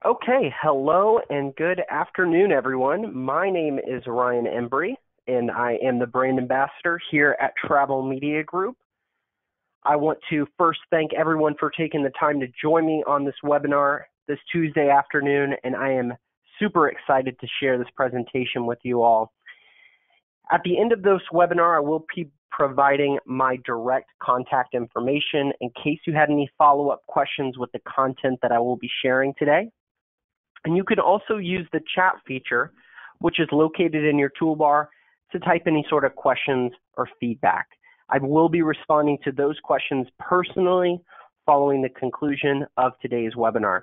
Okay, hello and good afternoon, everyone. My name is Ryan Embry, and I am the brand ambassador here at Travel Media Group. I want to first thank everyone for taking the time to join me on this webinar this Tuesday afternoon, and I am super excited to share this presentation with you all. At the end of this webinar, I will be providing my direct contact information in case you had any follow-up questions with the content that I will be sharing today. And you can also use the chat feature, which is located in your toolbar, to type any sort of questions or feedback. I will be responding to those questions personally following the conclusion of today's webinar.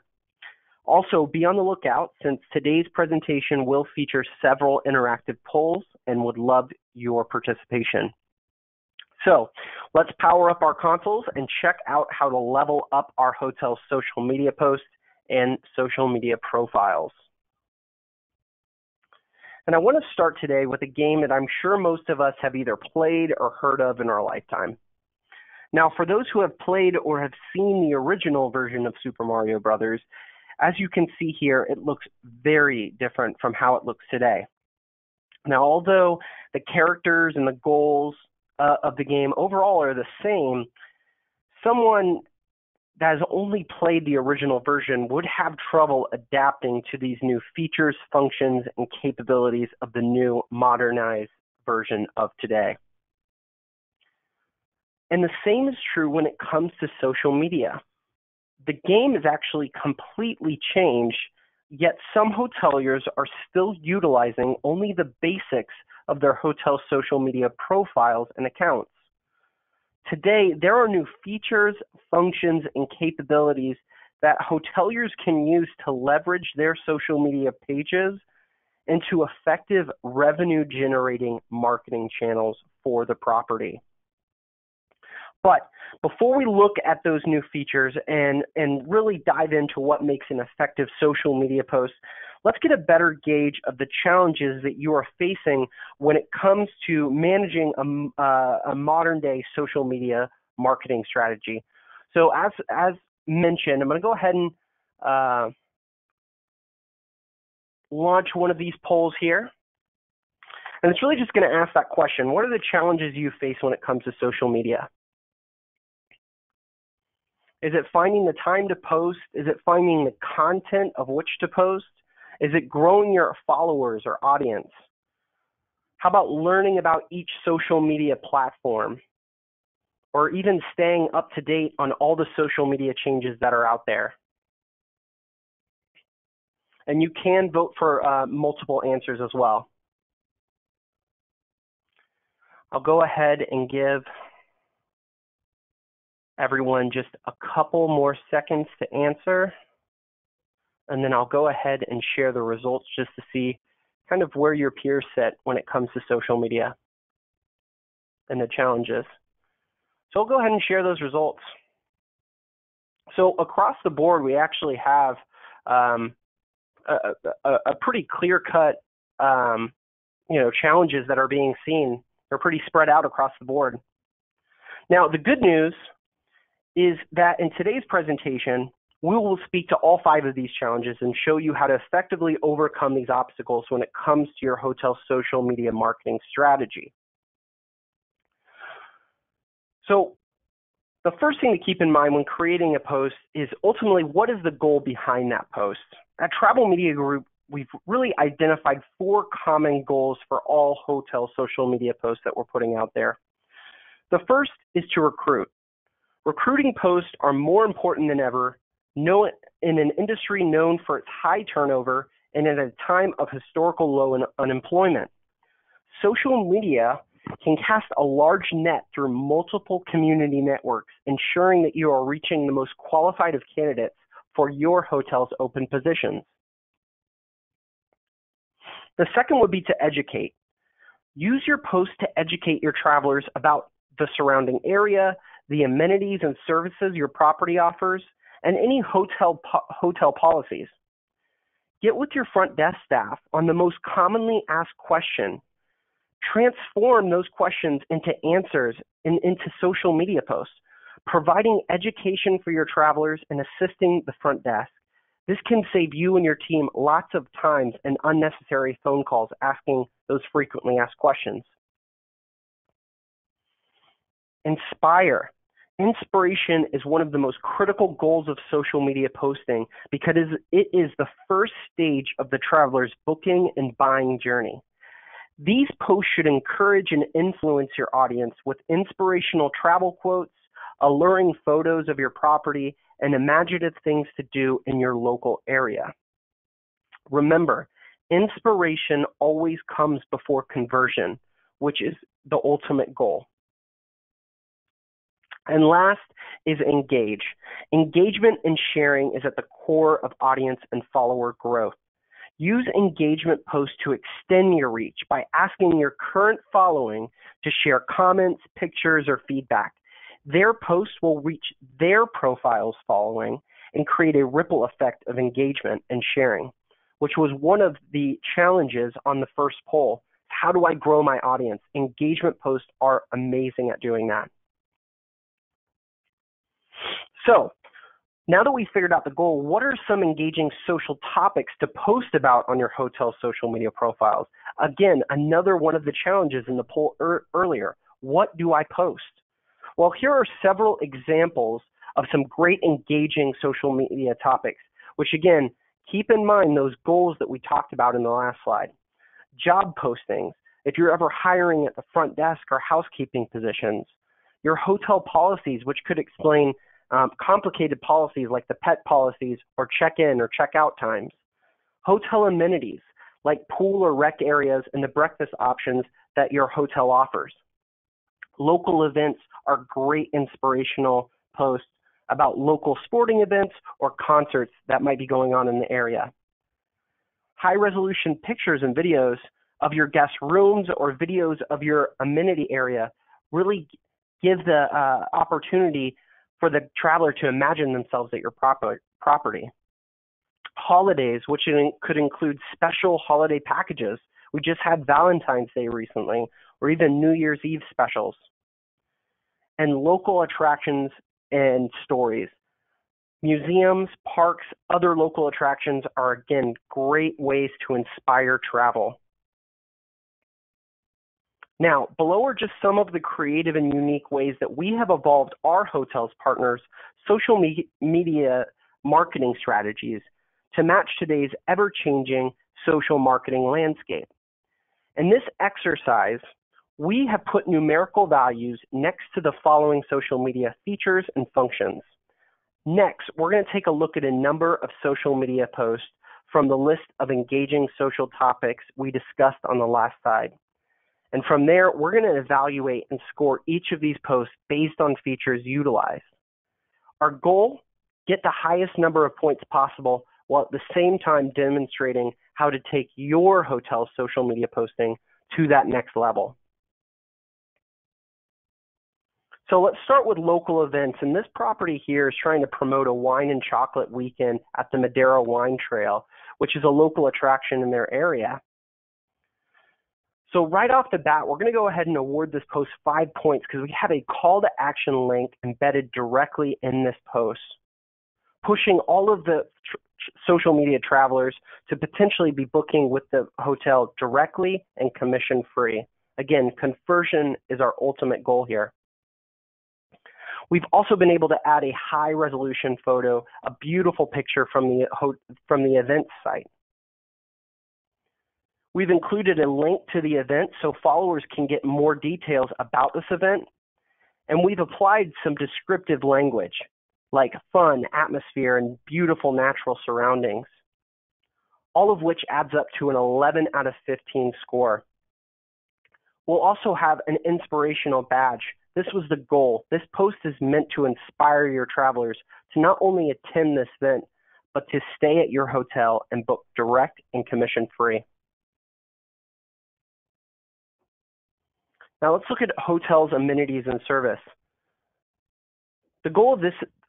Also, be on the lookout since today's presentation will feature several interactive polls and would love your participation. So let's power up our consoles and check out how to level up our hotel's social media posts and social media profiles. And I want to start today with a game that I'm sure most of us have either played or heard of in our lifetime. Now, for those who have played or have seen the original version of Super Mario Brothers, as you can see here, it looks very different from how it looks today. Now, although the characters and the goals of the game overall are the same, someone that has only played the original version would have trouble adapting to these new features, functions, and capabilities of the new modernized version of today. And the same is true when it comes to social media. The game is actually completely changed, yet some hoteliers are still utilizing only the basics of their hotel social media profiles and accounts. Today, there are new features, functions, and capabilities that hoteliers can use to leverage their social media pages into effective revenue-generating marketing channels for the property. But before we look at those new features and really dive into what makes an effective social media post, let's get a better gauge of the challenges that you are facing when it comes to managing a modern-day social media marketing strategy. So as mentioned, I'm going to go ahead and launch one of these polls here. And it's really just going to ask that question: what are the challenges you face when it comes to social media? Is it finding the time to post? Is it finding the content of which to post? Is it growing your followers or audience? How about learning about each social media platform? Or even staying up to date on all the social media changes that are out there? And you can vote for multiple answers as well. I'll go ahead and give everyone just a couple more seconds to answer, and then I'll go ahead and share the results just to see kind of where your peers sit when it comes to social media and the challenges. So I'll go ahead and share those results. So across the board, we actually have a pretty clear-cut challenges that are being seen. They're pretty spread out across the board. Now, the good news is that in today's presentation, we will speak to all 5 of these challenges and show you how to effectively overcome these obstacles when it comes to your hotel social media marketing strategy. So the first thing to keep in mind when creating a post is ultimately what is the goal behind that post. At Travel Media Group, we've really identified 4 common goals for all hotel social media posts that we're putting out there. The first is to recruit. Recruiting posts are more important than ever in an industry known for its high turnover and at a time of historical low unemployment. Social media can cast a large net through multiple community networks, ensuring that you are reaching the most qualified of candidates for your hotel's open positions. The second would be to educate. Use your post to educate your travelers about the surrounding area, the amenities and services your property offers, and any hotel policies. Get with your front desk staff on the most commonly asked question. Transform those questions into answers and into social media posts, providing education for your travelers and assisting the front desk. This can save you and your team lots of times and unnecessary phone calls asking those frequently asked questions. Inspire. Inspiration is one of the most critical goals of social media posting because it is the first stage of the traveler's booking and buying journey. These posts should encourage and influence your audience with inspirational travel quotes, alluring photos of your property, and imaginative things to do in your local area. Remember, inspiration always comes before conversion, which is the ultimate goal. And last is engage. Engagement and sharing is at the core of audience and follower growth. Use engagement posts to extend your reach by asking your current following to share comments, pictures, or feedback. Their posts will reach their profile's following and create a ripple effect of engagement and sharing, which was one of the challenges on the first poll. How do I grow my audience? Engagement posts are amazing at doing that. So, now that we figured out the goal, what are some engaging social topics to post about on your hotel social media profiles? Again, another one of the challenges in the poll earlier. What do I post? Well, here are several examples of some great engaging social media topics, which again, keep in mind those goals that we talked about in the last slide. Job postings, if you're ever hiring at the front desk or housekeeping positions. Your hotel policies, which could explain complicated policies like the pet policies or check-in or check-out times. Hotel amenities like pool or rec areas and the breakfast options that your hotel offers. Local events are great inspirational posts about local sporting events or concerts that might be going on in the area. High-resolution pictures and videos of your guest rooms or videos of your amenity area really give the opportunity for the traveler to imagine themselves at your property. Holidays, which could include special holiday packages. We just had Valentine's Day recently, or even New Year's Eve specials. And local attractions and stories. Museums, parks, other local attractions are, again, great ways to inspire travel. Now, below are just some of the creative and unique ways that we have evolved our hotels partners' social media marketing strategies to match today's ever-changing social marketing landscape. In this exercise, we have put numerical values next to the following social media features and functions. Next, we're going to take a look at a number of social media posts from the list of engaging social topics we discussed on the last slide. And from there, we're going to evaluate and score each of these posts based on features utilized. Our goal, get the highest number of points possible while at the same time demonstrating how to take your hotel's social media posting to that next level. So let's start with local events. And this property here is trying to promote a wine and chocolate weekend at the Madera Wine Trail, which is a local attraction in their area. So right off the bat, we're going to go ahead and award this post 5 points because we have a call to action link embedded directly in this post, pushing all of the social media travelers to potentially be booking with the hotel directly and commission free. Again, conversion is our ultimate goal here. We've also been able to add a high resolution photo, a beautiful picture from the event site. We've included a link to the event so followers can get more details about this event. And we've applied some descriptive language like fun, atmosphere, and beautiful natural surroundings, all of which adds up to an 11 out of 15 score. We'll also have an inspirational badge. This was the goal. This post is meant to inspire your travelers to not only attend this event, but to stay at your hotel and book direct and commission free. Now let's look at hotels, amenities, and service. The goal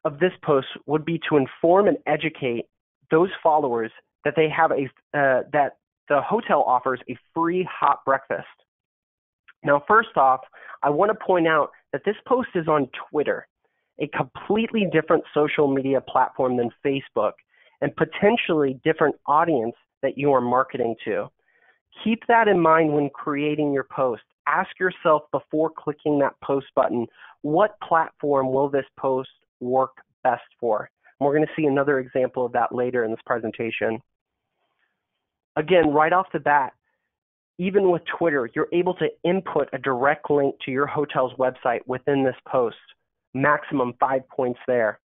of this post would be to inform and educate those followers that they have that the hotel offers a free hot breakfast. Now, first off, I want to point out that this post is on Twitter, a completely different social media platform than Facebook, and potentially different audience that you are marketing to. Keep that in mind when creating your post. Ask yourself before clicking that post button, what platform will this post work best for? And we're going to see another example of that later in this presentation. Again, right off the bat, even with Twitter, you're able to input a direct link to your hotel's website within this post, maximum 5 points there.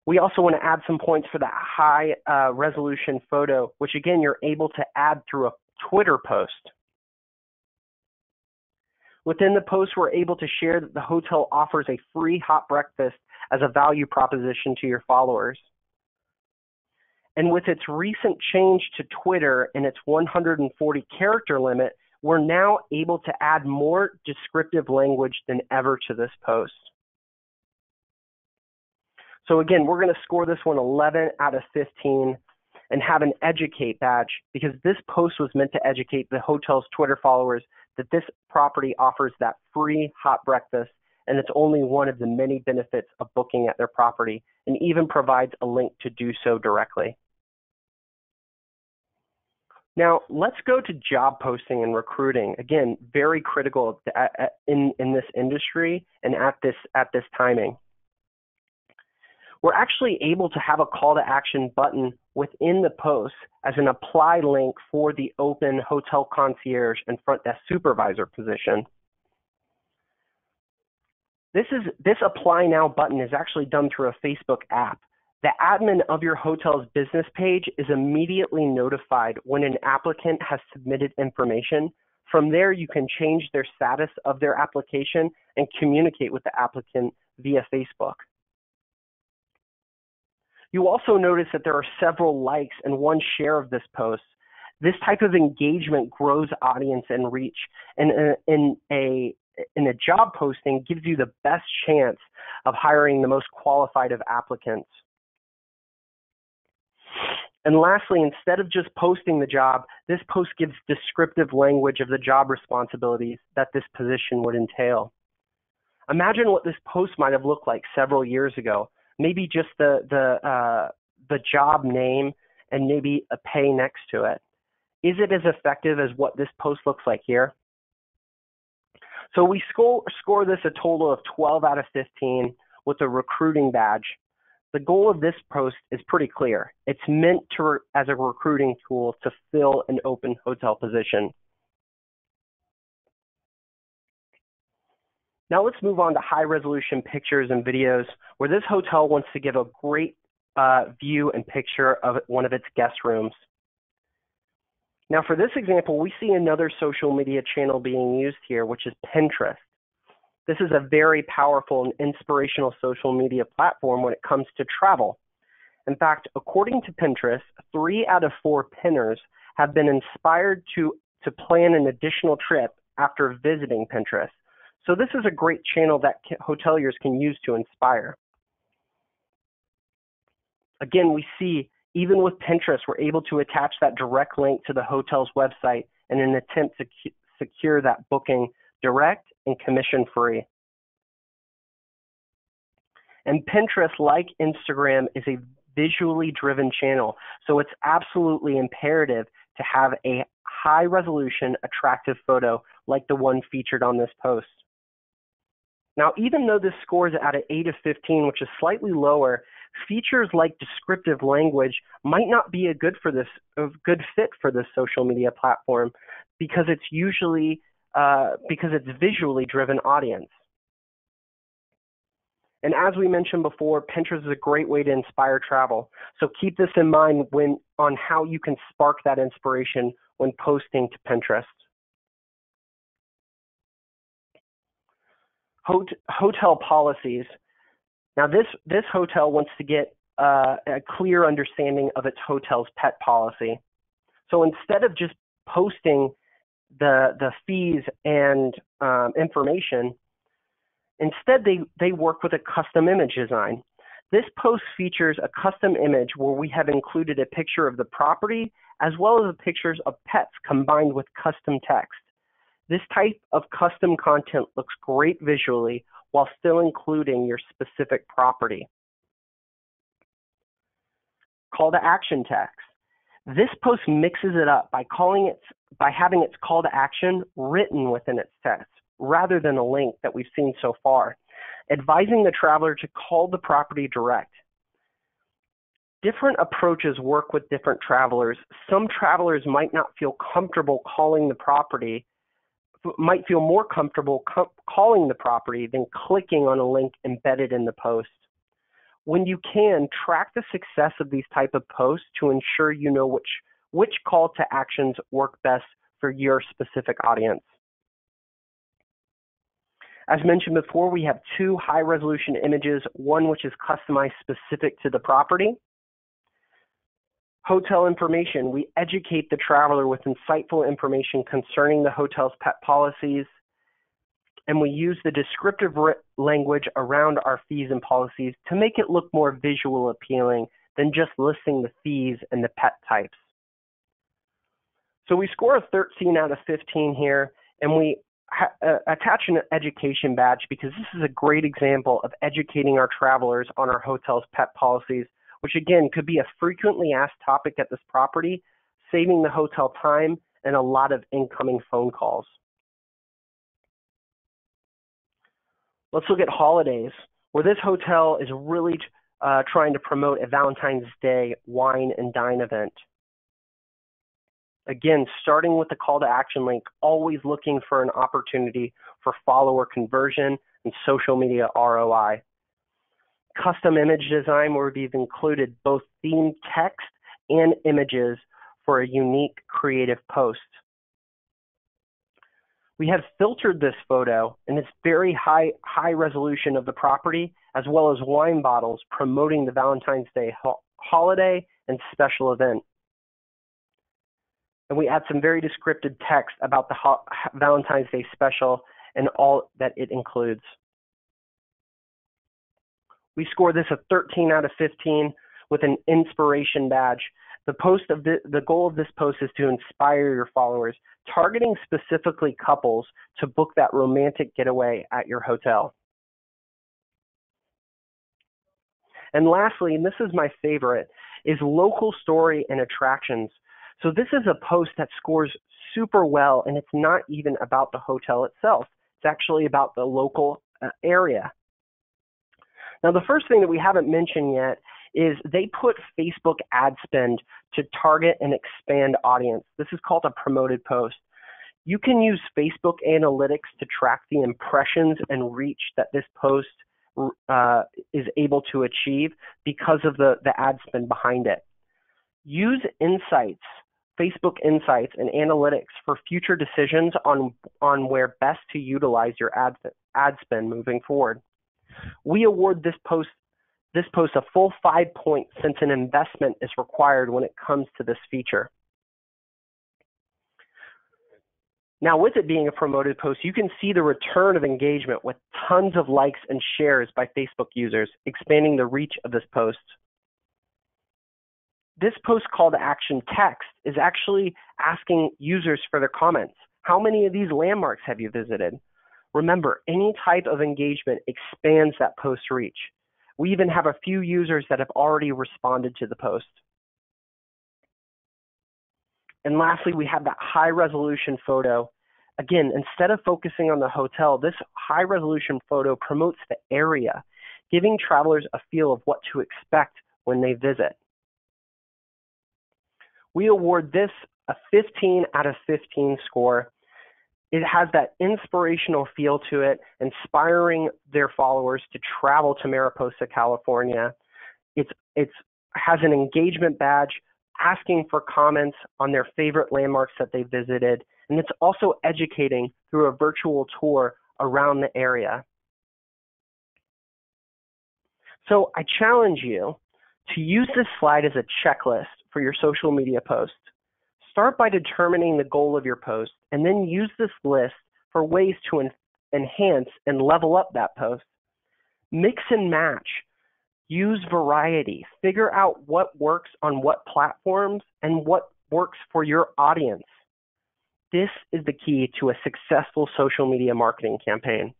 We also want to add some points for that high resolution photo, which again, you're able to add through a Twitter post. Within the post, we're able to share that the hotel offers a free hot breakfast as a value proposition to your followers. And with its recent change to Twitter and its 140 character limit, we're now able to add more descriptive language than ever to this post. So again, we're going to score this one 11 out of 15 and have an educate badge because this post was meant to educate the hotel's Twitter followers that this property offers that free hot breakfast, and it's only one of the many benefits of booking at their property, and even provides a link to do so directly. Now, let's go to job posting and recruiting. Again, very critical in this industry and at this timing. We're actually able to have a call to action button within the post as an apply link for the open hotel concierge and front desk supervisor position. This apply now button is actually done through a Facebook app. The admin of your hotel's business page is immediately notified when an applicant has submitted information. From there, you can change their status of their application and communicate with the applicant via Facebook. You also notice that there are several likes and one share of this post. This type of engagement grows audience and reach, and in a job posting gives you the best chance of hiring the most qualified of applicants. And lastly, instead of just posting the job, this post gives descriptive language of the job responsibilities that this position would entail. Imagine what this post might have looked like several years ago. Maybe just the job name and maybe a pay next to it. Is it as effective as what this post looks like here? So we score this a total of 12 out of 15 with a recruiting badge. The goal of this post is pretty clear. It's meant as a recruiting tool to fill an open hotel position. Now let's move on to high resolution pictures and videos where this hotel wants to give a great view and picture of one of its guest rooms. Now for this example, we see another social media channel being used here, which is Pinterest. This is a very powerful and inspirational social media platform when it comes to travel. In fact, according to Pinterest, 3 out of 4 pinners have been inspired to plan an additional trip after visiting Pinterest. So this is a great channel that hoteliers can use to inspire. Again, we see even with Pinterest, we're able to attach that direct link to the hotel's website in an attempt to secure that booking direct and commission-free. And Pinterest, like Instagram, is a visually driven channel, so it's absolutely imperative to have a high-resolution, attractive photo like the one featured on this post. Now, even though this scores out of 8 of 15, which is slightly lower, features like descriptive language might not be a good fit for this social media platform because it's visually driven audience. And as we mentioned before, Pinterest is a great way to inspire travel. So keep this in mind on how you can spark that inspiration when posting to Pinterest. Hotel policies. Now this hotel wants to get a clear understanding of its hotel's pet policy. So instead of just posting the fees and information, instead they work with a custom image design. This post features a custom image where we have included a picture of the property as well as pictures of pets combined with custom text. This type of custom content looks great visually while still including your specific property. Call to action text. This post mixes it up by having its call to action written within its text rather than a link that we've seen so far, advising the traveler to call the property direct. Different approaches work with different travelers. Some travelers might not feel comfortable calling the property, might feel more comfortable calling the property than clicking on a link embedded in the post. When you can, track the success of these type of posts to ensure you know which call to actions work best for your specific audience. As mentioned before, we have 2 high-resolution images, one which is customized specific to the property. Hotel information. We educate the traveler with insightful information concerning the hotel's pet policies, and we use the descriptive language around our fees and policies to make it look more visual appealing than just listing the fees and the pet types. So we score a 13 out of 15 here, and we attach an education badge because this is a great example of educating our travelers on our hotel's pet policies, which again could be a frequently asked topic at this property, saving the hotel time and a lot of incoming phone calls. Let's look at holidays, where this hotel is really trying to promote a Valentine's Day wine and dine event. Again, starting with the call to action link, always looking for an opportunity for follower conversion and social media ROI. Custom image design, where we've included both themed text and images for a unique creative post. We have filtered this photo, and it's very high resolution of the property, as well as wine bottles promoting the Valentine's Day holiday and special event. And we add some very descriptive text about the Valentine's Day special and all that it includes. We score this a 13 out of 15 with an inspiration badge. The goal of this post is to inspire your followers, targeting specifically couples to book that romantic getaway at your hotel. And lastly, and this is my favorite, is local story and attractions. So this is a post that scores super well, and it's not even about the hotel itself. It's actually about the local area. Now, the first thing that we haven't mentioned yet is they put Facebook ad spend to target and expand audience. This is called a promoted post. You can use Facebook analytics to track the impressions and reach that this post is able to achieve because of the ad spend behind it. Use insights, Facebook insights and analytics for future decisions on where best to utilize your ad spend moving forward. We award this post a full 5 points since an investment is required when it comes to this feature. Now, with it being a promoted post, you can see the return of engagement with tons of likes and shares by Facebook users, expanding the reach of this post. This post call to action text is actually asking users for their comments. How many of these landmarks have you visited? Remember, any type of engagement expands that post reach. We even have a few users that have already responded to the post. And lastly, we have that high resolution photo. Again, instead of focusing on the hotel, this high resolution photo promotes the area, giving travelers a feel of what to expect when they visit. We award this a 15 out of 15 score. It has that inspirational feel to it, inspiring their followers to travel to Mariposa, California. It has an engagement badge asking for comments on their favorite landmarks that they visited, and it's also educating through a virtual tour around the area. So I challenge you to use this slide as a checklist for your social media post. Start by determining the goal of your post, and then use this list for ways to enhance and level up that post. Mix and match. Use variety. Figure out what works on what platforms and what works for your audience. This is the key to a successful social media marketing campaign.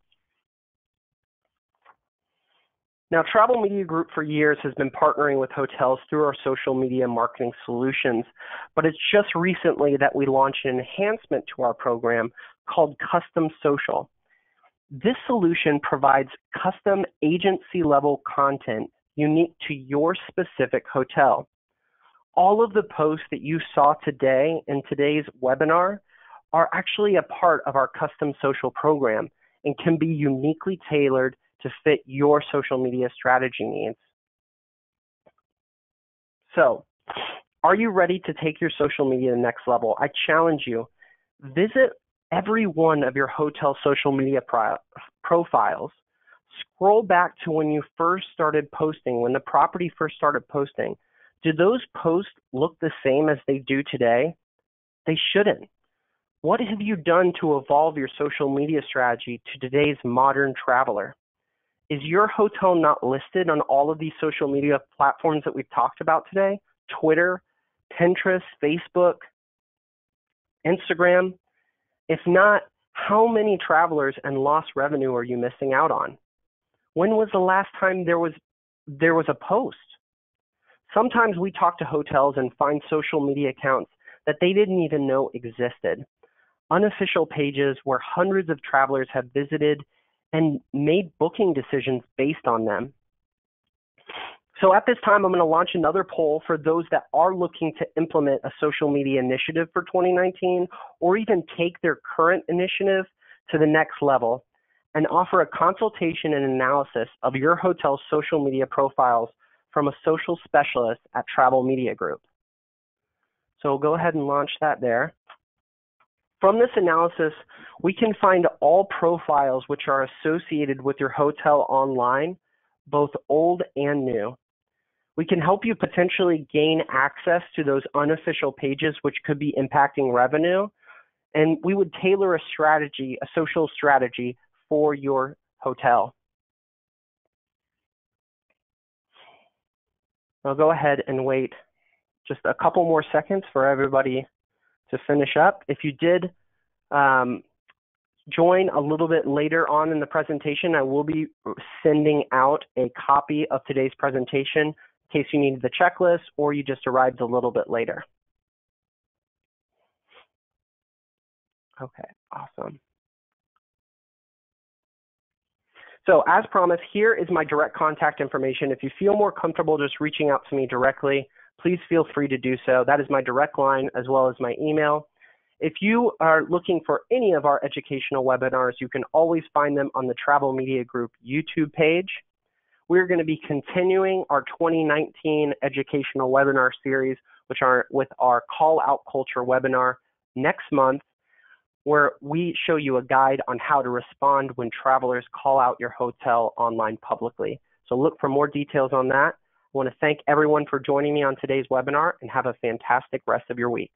Now, Travel Media Group for years has been partnering with hotels through our social media marketing solutions, but it's just recently that we launched an enhancement to our program called Custom Social. This solution provides custom agency-level content unique to your specific hotel. All of the posts that you saw today in today's webinar are actually a part of our Custom Social program and can be uniquely tailored to fit your social media strategy needs. So, are you ready to take your social media to the next level? I challenge you, visit every one of your hotel social media profiles. Scroll back to when you first started posting, when the property first started posting. Do those posts look the same as they do today? They shouldn't. What have you done to evolve your social media strategy to today's modern traveler? Is your hotel not listed on all of these social media platforms that we've talked about today? Twitter, Pinterest, Facebook, Instagram? If not, how many travelers and lost revenue are you missing out on? When was the last time there was a post? Sometimes we talk to hotels and find social media accounts that they didn't even know existed. Unofficial pages where hundreds of travelers have visited and made booking decisions based on them. So at this time, I'm going to launch another poll for those that are looking to implement a social media initiative for 2019, or even take their current initiative to the next level and offer a consultation and analysis of your hotel's social media profiles from a social specialist at Travel Media Group. So we'll go ahead and launch that there. From this analysis, we can find all profiles which are associated with your hotel online, both old and new. We can help you potentially gain access to those unofficial pages which could be impacting revenue, and we would tailor a strategy, a social strategy for your hotel. I'll go ahead and wait just a couple more seconds for everybody to finish up. If you did join a little bit later on in the presentation, I will be sending out a copy of today's presentation in case you need the checklist or you just arrived a little bit later. Okay, awesome. So as promised, here is my direct contact information. If you feel more comfortable just reaching out to me directly, please feel free to do so. That is my direct line as well as my email. If you are looking for any of our educational webinars, you can always find them on the Travel Media Group YouTube page. We're going to be continuing our 2019 educational webinar series, which are with our Call Out Culture webinar next month, where we show you a guide on how to respond when travelers call out your hotel online publicly. So look for more details on that. I want to thank everyone for joining me on today's webinar and have a fantastic rest of your week.